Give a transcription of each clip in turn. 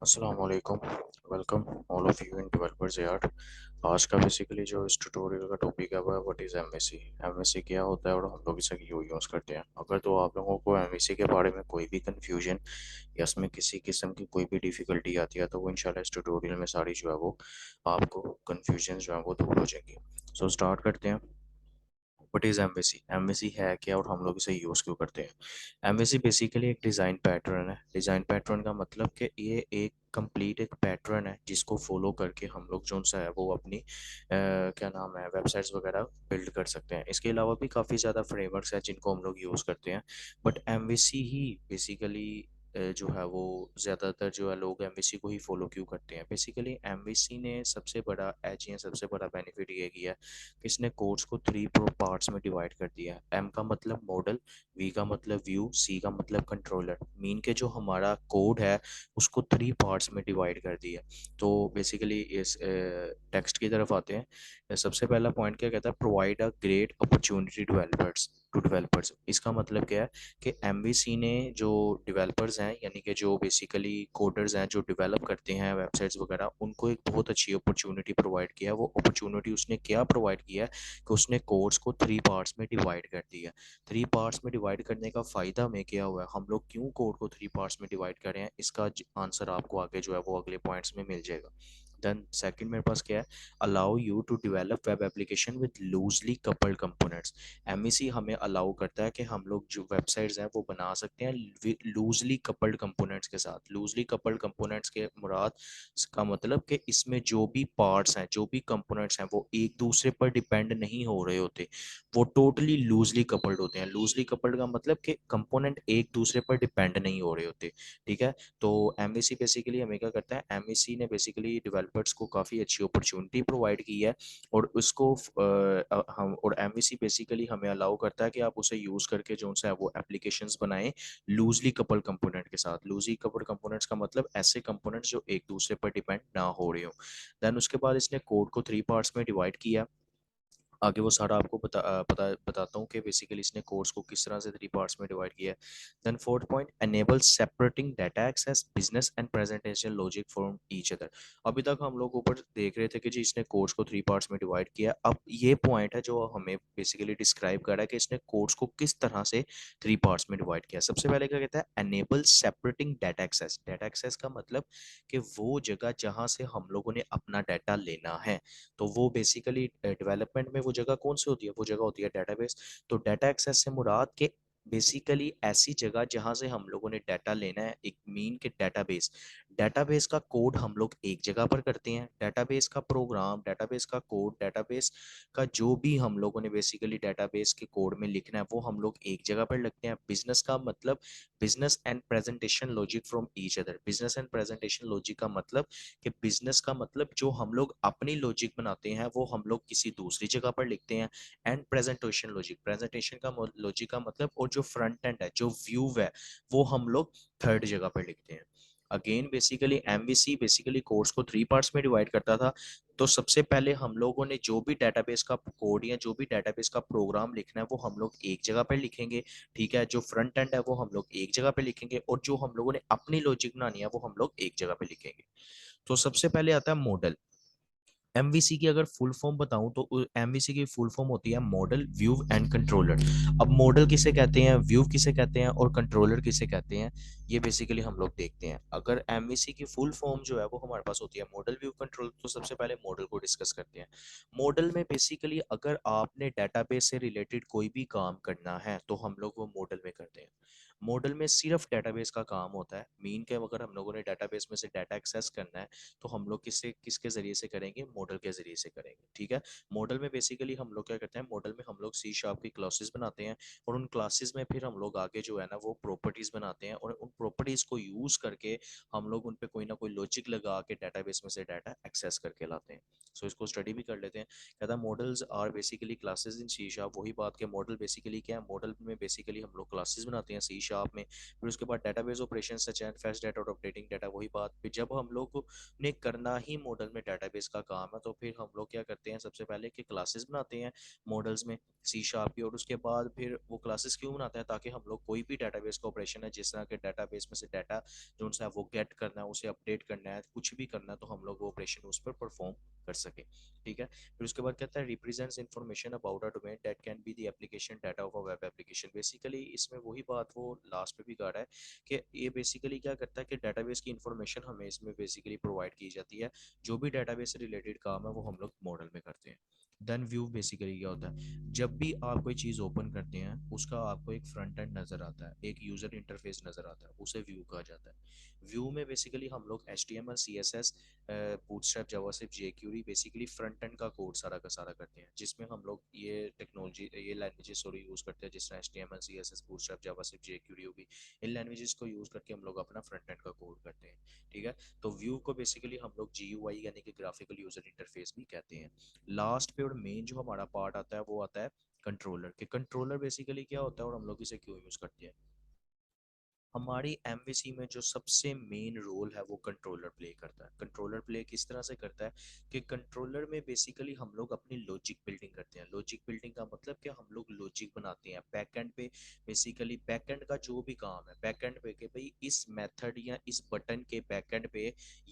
अस्सलाम वालेकुम। Welcome all of you in developers yard. आज का बेसिकली जो इस ट्यूटोरियल का टॉपिक है वो है व्हाट इज़ एमएससी। एमएससी क्या होता है और हम लोग इसे क्यों यूज़ करते हैं। अगर तो आप लोगों को एमएससी के बारे में कोई भी कन्फ्यूजन या इसमें किसी किस्म की कोई भी डिफ़िकल्टी आती है तो वो इंशाल्लाह इस ट्यूटोरियल में सारी जो है वो आपको कन्फ्यूजन जो है वो दूर हो जाएंगी। सो स्टार्ट करते हैं। What is एमवेसी। एमवेसी है क्या और हम लोग इसे यूज़ क्यों करते हैं। एमवेसी बेसिकली एक डिज़ाइन पैटर्न है। डिज़ाइन पैटर्न का मतलब कि ये एक कंप्लीट एक पैटर्न है जिसको फॉलो करके हम लोग जो सा है वो अपनी क्या नाम है वेबसाइट्स वगैरह बिल्ड कर सकते हैं। इसके अलावा भी काफ़ी ज़्यादा फ्रेमवर्क्स हैं जिनको हम लोग यूज़ करते हैं, बट एमवेसी ही बेसिकली जो है वो ज़्यादातर जो है लोग एमवेसी को ही फॉलो क्यों करते हैं। बेसिकली एमवेसी ने सबसे बड़ा एज या सबसे बड़ा बेनिफिट ये किया है कि इसने कोर्स को थ्री पार्ट्स में डिवाइड कर दिया है। एम का मतलब मॉडल, वी का मतलब व्यू, सी का मतलब कंट्रोलर। मीन के जो हमारा कोड है उसको थ्री पार्ट्स में डिवाइड कर दिया। तो बेसिकली इस टेक्स्ट की तरफ आते हैं। सबसे पहला पॉइंट क्या कहता है, provide a great opportunity developers. इसका मतलब क्या है कि एमवीसी ने जो डेवलपर्स हैं यानी कि जो बेसिकली कोडर्स हैं जो डेवलप करते हैं वेबसाइट्स वगैरह, उनको एक बहुत अच्छी अपॉर्चुनिटी प्रोवाइड किया है। वो अपॉर्चुनिटी उसने क्या प्रोवाइड किया है कि उसने कोर्स को थ्री पार्ट्स में डिवाइड कर दिया। थ्री पार्ट्स में डिवाइड करने का फ़ायदा हमें क्या हुआ है, हम लोग क्यों कोड को थ्री पार्ट्स में डिवाइड कर रहे हैं, इसका आंसर आपको आगे जो है वो अगले पॉइंट्स में मिल जाएगा। देन सेकंड मेरे पास क्या है, allow you to develop web application with loosely coupled components. MVC हमें अलाउ करता है कि हम लोग जो वेबसाइट्स हैं वो बना सकते हैं लूजली कपल्ड कंपोनेंट्स के साथ। लूजली कपल्ड कंपोनेंट्स के मुराद का मतलब कि इसमें जो भी पार्ट्स हैं, जो भी कंपोनेंट्स हैं, वो एक दूसरे पर डिपेंड नहीं हो रहे होते, वो टोटली लूजली कपल्ड होते हैं। लूजली कपल्ड का मतलब कि कंपोनेंट एक दूसरे पर डिपेंड नहीं हो रहे होते। ठीक है, तो एमवीसी बेसिकली हमें क्या करता है, एमवीसी ने बेसिकली डेवलपर्स को काफ़ी अच्छी अपॉर्चुनिटी प्रोवाइड की है और उसको हम और एमवीसी बेसिकली हमें अलाउ करता है कि आप उसे यूज़ करके जो सा है वो एप्लीकेशंस बनाएं लूजली कपल कंपोनेंट के साथ। लूजली कपल कंपोनेंट्स का मतलब ऐसे कंपोनेंट्स जो एक दूसरे पर डिपेंड ना हो रहे हो। देन उसके बाद इसने कोड को थ्री पार्ट्स में डिवाइड किया। आगे वो सारा आपको बताता हूँ कि बेसिकली इसने कोर्स को किस तरह से थ्री पार्ट्स में डिवाइड किया है। Then fourth point, enable separating data access business and presentation logic from each other. अभी तक हम लोग ऊपर देख रहे थे कि जी इसने कोर्स को थ्री पार्ट्स में डिवाइड किया। अब ये पॉइंट है जो हमें बेसिकली डिस्क्राइब कर रहा है कि इसने कोर्स को किस तरह से थ्री पार्ट्स में डिवाइड किया। सबसे पहले क्या कहता है, enable separating data access. Data access का मतलब कि वो जगह जहाँ से हम लोगों ने अपना डाटा लेना है, तो वो बेसिकली डेवलपमेंट में वो जगह कौन सी होती है, वो जगह होती है डेटाबेस। तो डाटा एक्सेस से मुराद के बेसिकली ऐसी जगह जहां से हम लोगों ने डाटा लेना है, एक मीन के डेटाबेस। डेटाबेस का कोड हम लोग एक जगह पर करते हैं, डेटाबेस का प्रोग्राम, डेटाबेस का कोड, डेटाबेस का जो भी हम लोगों ने बेसिकली डेटाबेस के कोड में लिखना है वो हम लोग एक जगह पर लिखते हैं। बिजनेस का मतलब business and presentation logic from each other. Business and presentation logic का मतलब कि बिजनेस का मतलब जो हम लोग अपनी लॉजिक बनाते हैं वो हम लोग किसी दूसरी जगह पर लिखते हैं। एंड प्रेजेंटेशन लॉजिक, प्रेजेंटेशन का लॉजिक का मतलब और जो फ्रंट एंड है, जो व्यू है, वो हम लोग थर्ड जगह पर लिखते हैं। Again basically MVC basically course को थ्री पार्ट्स में डिवाइड करता था। तो सबसे पहले हम लोगों ने जो भी डेटाबेस का कोड या जो भी डेटाबेस का प्रोग्राम लिखना है वो हम लोग एक जगह पर लिखेंगे। ठीक है, जो फ्रंट एंड है वो हम लोग एक जगह पे लिखेंगे और जो हम लोगों ने अपनी लॉजिक बनानी है वो हम लोग एक जगह पे लिखेंगे। तो सबसे पहले आता है मॉडल। एमवीसी की अगर फुल फॉर्म बताऊं तो एमवीसी की फुल फॉर्म होती है मॉडल, व्यू एंड कंट्रोलर। अब मॉडल किसे कहते हैं, व्यू किसे कहते हैं और कंट्रोलर किसे कहते हैं, ये बेसिकली हम लोग देखते हैं। अगर एमवीसी की फुल फॉर्म जो है वो हमारे पास होती है मॉडल, व्यू, कंट्रोल, तो सबसे पहले मॉडल को डिस्कस करते हैं। मॉडल में बेसिकली अगर आपने डेटाबेस से रिलेटेड कोई भी काम करना है तो हम लोग वो मॉडल में करते हैं। मॉडल में सिर्फ डेटाबेस का काम होता है। मीन के अगर हम लोगों ने डेटाबेस में से डाटा एक्सेस करना है तो हम लोग किसके जरिए से करेंगे, मॉडल के जरिए से करेंगे। ठीक है, मॉडल में बेसिकली हम लोग क्या करते हैं, मॉडल में हम लोग सी शार्प की क्लासेस बनाते हैं और उन क्लासेस में फिर हम लोग आगे जो है ना वो प्रॉपर्टीज बनाते हैं और उन प्रॉपर्टीज को यूज करके हम लोग उन पे कोई ना कोई लॉजिक लगा के डेटाबेस में से डाटा एक्सेस करके लाते हैं। सो इसको स्टडी भी कर लेते हैं। कहता है models are basically classes in C sharp. वही बात के मॉडल बेसिकली क्या है, मॉडल में बेसिकली हम लोग क्लासेस बनाते हैं सी शार्प में। फिर उसके बाद database operation such and fetch data और अपडेटिंग डाटा। वही बात, फिर जब हम लोग ने करना ही मॉडल में डेटाबेस का काम काम है, तो फिर हम लोग क्या करते हैं, सबसे पहले कि क्लासेस बनाते हैं मॉडल्स में सी शार्प की, और उसके बाद फिर वो क्लासेस क्यों बनाते हैं, ताकि हम लोग कोई भी डाटाबेस का ऑपरेशन है, जिस तरह के डाटाबेस में से डाटा जो उनसे वो गेट करना है, उसे अपडेट करना है, कुछ भी करना है, तो हम लोग वो ऑपरेशन उस पर परफॉर्म कर सके। ठीक है। फिर उसके बाद कहता है represents information about a domain that can be the application data of a web application. Basically इसमें वही बात वो लास्ट पे भी कह रहा है कि ये बेसिकली क्या करता है कि डाटाबेस की इंफॉर्मेशन हमें इसमें बेसिकली प्रोवाइड की जाती है, जो भी डाटाबेस से रिलेटेड काम है वो हम लोग मॉडल में करते हैं। देन व्यू बेसिकली क्या होता है, जब भी आप कोई चीज़ ओपन करते हैं उसका आपको एक फ्रंट एंड नज़र आता है, एक यूज़र इंटरफेस नज़र आता है, उसे व्यू कहा जाता है। व्यू में बेसिकली हम लोग HTML CSS bootstrap JavaScript jQuery basically front and का कोड सारा का सारा करते हैं, जिसमें हम लोग ये टेक्नोलॉजी ये लैंग्वेजेस सॉरी यूज़ करते हैं, जिस तरह HTML CSS bootstrap JavaScript jQuery होगी, इन लैंग्वेजेस को यूज़ करके हम लोग अपना फ्रंट एंड का कोड करते हैं। ठीक है। तो व्यू को बेसिकली हम लोग GUI यानी कि ग्राफिकल यूजर इंटरफेस भी कहते हैं। लास्ट पे और मेन जो हमारा पार्ट आता है वो आता है कंट्रोलर के। कंट्रोलर बेसिकली क्या होता है और हम लोग इसे क्यों यूज करते हैं। हमारी एमवीसी में जो सबसे मेन रोल है वो कंट्रोलर प्ले करता है। कंट्रोलर प्ले किस तरह से करता है कि कंट्रोलर में बेसिकली हम लोग अपनी लॉजिक बिल्डिंग करते हैं। लॉजिक बिल्डिंग का मतलब कि हम लोग लॉजिक बनाते हैं बैकएंड पे। बेसिकली बैकएंड का जो भी काम है बैकएंड पे कि भाई इस मेथड या इस बटन के बैकएंड पे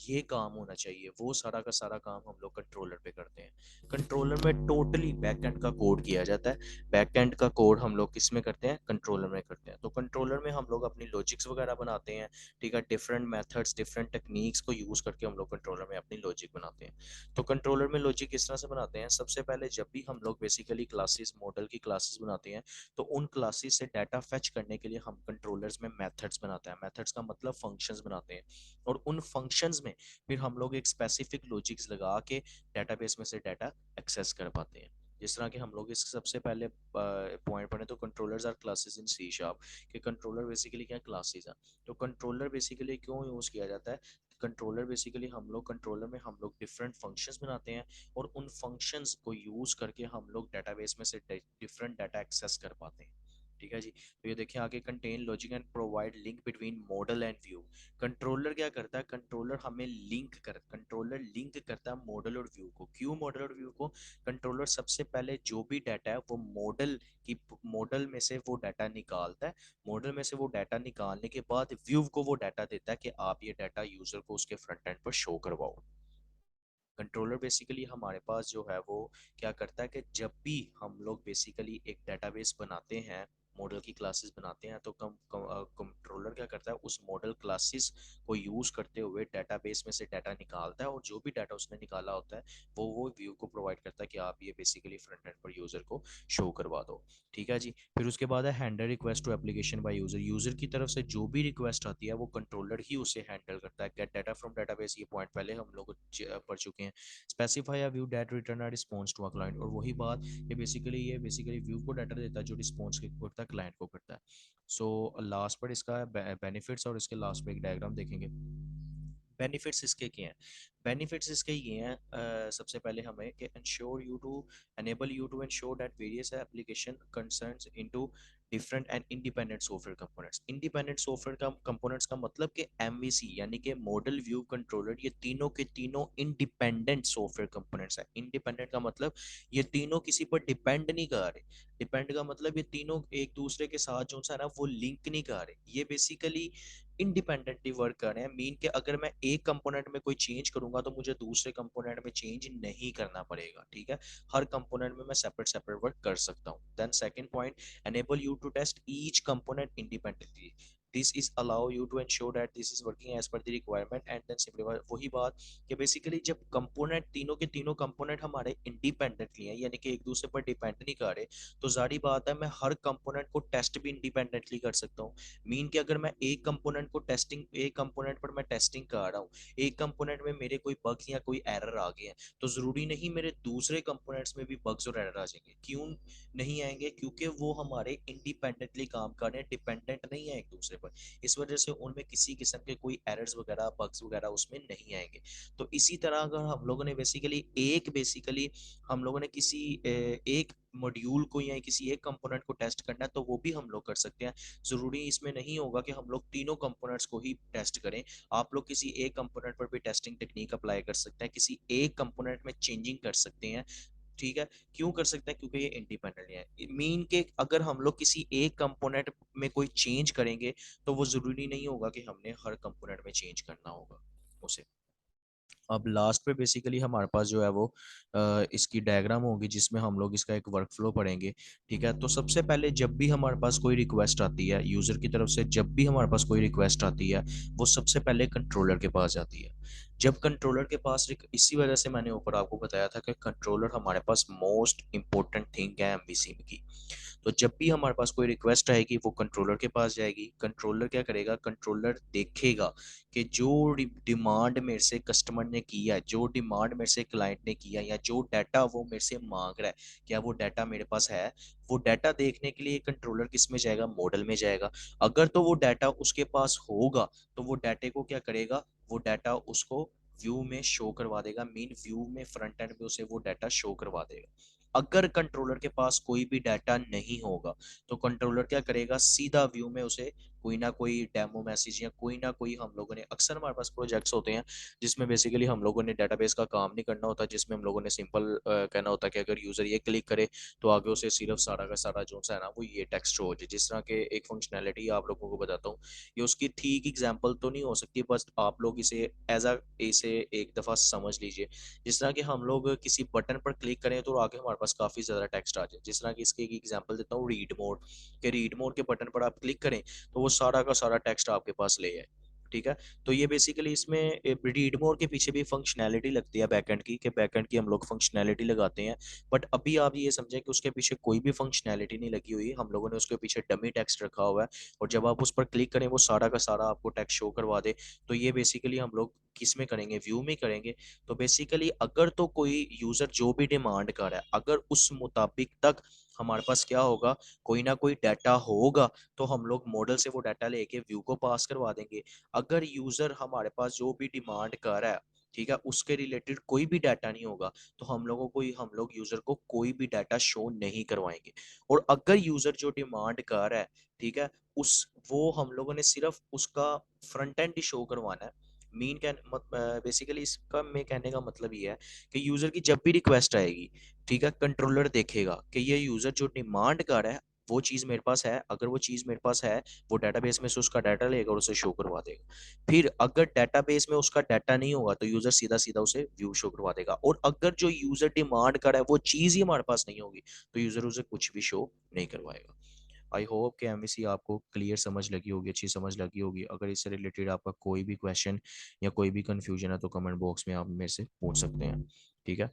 ये काम होना चाहिए, वो सारा का सारा काम हम लोग कंट्रोलर पे करते हैं। कंट्रोलर में टोटली बैकएंड का कोड किया जाता है। बैकएंड का कोड हम लोग किस में करते हैं, कंट्रोलर में करते हैं। तो कंट्रोलर में हम लोग अपनी लॉजिक्स वगैरह बनाते हैं। ठीक है। डिफरेंट मेथड्स डिफरेंट टेक्निक्स को यूज करके हम लोग कंट्रोलर में अपनी लॉजिक बनाते हैं। तो कंट्रोलर में लॉजिक किस तरह से बनाते हैं, सबसे पहले जब भी हम लोग बेसिकली क्लासेस मॉडल की क्लासेस बनाते हैं, तो उन क्लासेस से डाटा फेच करने के लिए हम कंट्रोलर्स में मेथड्स बनाते हैं। मेथड्स का मतलब फंक्शंस बनाते हैं, और उन फंक्शंस में फिर हम लोग एक स्पेसिफिक लॉजिक्स लगा के डेटाबेस में से डाटा एक्सेस कर पाते हैं। जिस तरह के हम लोग इस सबसे पहले पॉइंट पढ़े तो controllers are classes in C sharp, कि कंट्रोलर बेसिकली क्या क्लासेस हैं। तो कंट्रोलर बेसिकली क्यों यूज किया जाता है, कंट्रोलर बेसिकली कंट्रोलर में हम लोग डिफरेंट फंक्शंस बनाते हैं, और उन फंक्शंस को यूज करके हम लोग डेटाबेस में से डिफरेंट डाटा एक्सेस कर पाते हैं। ठीक है जी। तो ये देखिए आगे, contain logic and provide link between model and view. Controller क्या करता है, कंट्रोलर लिंक करता है मॉडल और व्यू को। क्यों मॉडल और व्यू को, कंट्रोलर सबसे पहले जो भी डाटा है वो की मॉडल में से वो डाटा निकालता है। मॉडल में से वो डाटा निकालने के बाद व्यू को वो डाटा देता है कि आप ये डाटा यूजर को उसके फ्रंट एंड पर शो करवाओ। कंट्रोलर बेसिकली हमारे पास जो है वो क्या करता है कि जब भी हम लोग बेसिकली एक डेटाबेस बनाते हैं, मॉडल की क्लासेस बनाते हैं, तो कंट्रोलर क्या करता है, उस मॉडल क्लासेस को यूज करते हुए डेटाबेस में से डाटा निकालता है, और जो भी डाटा उसने निकाला होता है वो व्यू को प्रोवाइड करता है कि आप ये बेसिकली फ्रंट एंड पर यूजर को शो करवा दो। ठीक है जी। फिर उसके बाद है handle request to application by user. User की तरफ से जो भी रिक्वेस्ट आती है वो कंट्रोलर ही उसे हैंडल करता है। गेट डाटा फ्रॉम डेटाबेस, ये पॉइंट पहले हम लोग पढ़ चुके हैं। Specify a view that return a response to a client, और वही बात ये बेसिकली व्यू को डाटा देता है जो रिस्पांस करता है क्लाइंट को करता है। सो लास्ट पर इसका बेनिफिट्स और इसके लास्ट पे एक डायग्राम देखेंगे। बेनिफिट्स इसके क्या हैं, बेनिफिट्स इसके ये हैं सबसे पहले हमें कि ensure you to enable you to ensure that various application concerns into different and independent software components. Independent software का कंपोनेंट्स का मतलब कि एमवीसी यानी कि मॉडल व्यू कंट्रोलर, ये तीनों के तीनों इंडिपेंडेंट सॉफ्टवेयर कंपोनेंट्स है। इंडिपेंडेंट का मतलब ये तीनों किसी पर डिपेंड नहीं कर रहे। डिपेंड का मतलब ये तीनों एक दूसरे के साथ जो सा ना वो लिंक नहीं कर रहे, ये बेसिकली इंडिपेंडेंटली वर्क कर रहे हैं। मीन कि अगर मैं एक कंपोनेंट में कोई चेंज करूंगा तो मुझे दूसरे कंपोनेंट में चेंज नहीं करना पड़ेगा। ठीक है। हर कंपोनेंट में मैं सेपरेट सेपरेट वर्क कर सकता हूँ। Then second point, enable you to test each component independently. This is allow you to ensure that this is working as per the requirement and then simplify। वही बात कि basically जब component तीनों के तीनों कंपोनेंट हमारे इंडिपेंडेंटली हैं यानी कि एक दूसरे पर डिपेंड नहीं कर रहे, तो जारी बात है मैं हर कंपोनेंट को टेस्ट भी इंडिपेंडेंटली कर सकता हूँ। मीन कि अगर मैं एक कंपोनेंट पर मैं टेस्टिंग कर रहा हूँ, एक कंपोनेंट में मेरे कोई बग्स या कोई एरर आ गए हैं, तो जरूरी नहीं मेरे दूसरे कंपोनेंट्स में भी बग्स और एरर आ जाएंगे। क्यों नहीं आएंगे, क्योंकि वो हमारे इंडिपेंडेंटली काम कर रहे हैं, डिपेंडेंट नहीं है एक दूसरे पर। इस वजह से उनमें किसी किस्म के कोई एरर्स वगैरह, बग्स वगैरह उसमें नहीं आएंगे। तो इसी तरह अगर हम लोगों ने बेसिकली हम लोगों ने किसी एक मॉड्यूल को या किसी एक कंपोनेंट को टेस्ट करना है तो वो भी हम लोग कर सकते हैं। ज़रूरी इसमें नहीं होगा कि हम लोग तीनों कंपोनेंट्स को ही टेस्ट करें। आप लोग किसी एक कंपोनेंट पर भी टेस्टिंग टेक्निक अप्लाई कर सकते हैं, किसी एक कंपोनेंट में चेंजिंग कर सकते हैं। ठीक है, क्यों कर सकते हैं? क्योंकि ये इंडिपेंडेंट है। मीन के अगर हम लोग किसी एक कंपोनेंट में कोई चेंज करेंगे तो वो ज़रूरी नहीं होगा कि हमने हर कंपोनेंट में चेंज करना होगा उसे। अब लास्ट पे बेसिकली हमारे पास जो है वो इसकी डायग्राम होगी जिसमें हम लोग इसका एक वर्कफ्लो पढ़ेंगे। ठीक है, तो सबसे पहले जब भी हमारे पास कोई रिक्वेस्ट आती है यूज़र की तरफ से, जब भी हमारे पास कोई रिक्वेस्ट आती है वो सबसे पहले कंट्रोलर के पास जाती है। जब कंट्रोलर के पास इसी वजह से मैंने ऊपर आपको बताया था कि कंट्रोलर हमारे पास मोस्ट इंपॉर्टेंट थिंग है एमवीसी की। तो जब भी हमारे पास कोई रिक्वेस्ट आएगी वो कंट्रोलर के पास जाएगी। कंट्रोलर क्या करेगा? कंट्रोलर देखेगा कि जो डिमांड मेरे से कस्टमर ने किया है, जो डिमांड मेरे से क्लाइंट ने किया, या जो डाटा वो मेरे से मांग रहा है, क्या वो डाटा मेरे पास है? वो डाटा देखने के लिए कंट्रोलर किस में जाएगा? मॉडल में जाएगा। अगर तो वो डाटा उसके पास होगा तो वो डाटे को क्या करेगा? वो डाटा उसको व्यू में शो करवा देगा। मीन व्यू में फ्रंट एंड में उसे वो डाटा शो करवा देगा। अगर कंट्रोलर के पास कोई भी डाटा नहीं होगा तो कंट्रोलर क्या करेगा? सीधा व्यू में उसे कोई ना कोई डेमो मैसेज या कोई ना कोई, हम लोगों ने अक्सर हमारे पास प्रोजेक्ट्स होते हैं जिसमें बेसिकली हम लोगों ने डेटाबेस का काम नहीं करना होता, जिसमें हम लोगों ने सिंपल कहना होता है कि अगर यूजर ये क्लिक करे तो आगे उसे सिर्फ सारा का सारा जो सा है ना वो ये टेक्स्ट शो हो जाए। जिस तरह के एक फंक्शनैलिटी आप लोगों को बताता हूँ, ये उसकी ठीक एग्जाम्पल तो नहीं हो सकती, बस आप लोग इसे एक दफ़ा समझ लीजिए। जिस तरह कि हम लोग किसी बटन पर क्लिक करें तो आगे हमारे पास काफ़ी ज़्यादा टेक्स्ट आ जाए। जिस तरह की इसकी एक एग्जांपल देता हूँ, रीड मोड। के रीड मोड के बटन पर आप क्लिक करें तो वो सारा का सारा टेक्स्ट आपके पास ले आए। ठीक है, तो ये बेसिकली इसमें रीड मोड के पीछे भी फंक्शनैलिटी लगती है बैकएंड की, कि बैकएंड की हम लोग फंक्शनैलिटी लगाते हैं। बट अभी आप ये समझें कि उसके पीछे कोई भी फंक्शनैलिटी नहीं लगी हुई, हम लोगों ने उसके पीछे डमी टेक्स्ट रखा हुआ है। और जब आप उस पर क्लिक करें वो सारा का सारा आपको टेक्स्ट शो करवा दे। तो ये बेसिकली हम लोग किस में करेंगे? व्यू में करेंगे। तो बेसिकली अगर तो कोई यूजर जो भी डिमांड कर रहा है, अगर उस मुताबिक तक हमारे पास क्या होगा? कोई ना कोई डाटा होगा तो हम लोग मॉडल से वो डाटा लेके व्यू को पास करवा देंगे। अगर यूजर हमारे पास जो भी डिमांड कर रहा है, ठीक है, उसके रिलेटेड कोई भी डाटा नहीं होगा तो हम लोग यूजर को कोई भी डाटा शो नहीं करवाएंगे। और अगर यूजर जो डिमांड कर रहा है, ठीक है, उस वो हम लोगों ने सिर्फ उसका फ्रंट एंड ही शो करवाना है। मीन क्या बेसिकली इसका मैं कहने का मतलब ये है कि यूजर की जब भी रिक्वेस्ट आएगी, ठीक है, कंट्रोलर देखेगा कि ये यूजर जो डिमांड कर रहा है वो चीज़ मेरे पास है। अगर वो चीज़ मेरे पास है, वो डेटाबेस में से उसका डाटा लेगा और उसे शो करवा देगा। फिर अगर डेटाबेस में उसका डाटा नहीं होगा तो यूजर सीधा सीधा उसे व्यू शो करवा देगा। और अगर जो यूजर डिमांड कर रहा है वो चीज़ ही हमारे पास नहीं होगी तो यूजर उसे कुछ भी शो नहीं करवाएगा। आई होप कि एमवीसी आपको क्लियर समझ लगी होगी, अच्छी समझ लगी होगी। अगर इससे रिलेटेड आपका कोई भी क्वेश्चन या कोई भी कंफ्यूजन है तो कमेंट बॉक्स में आप मेरे से पूछ सकते हैं। ठीक है।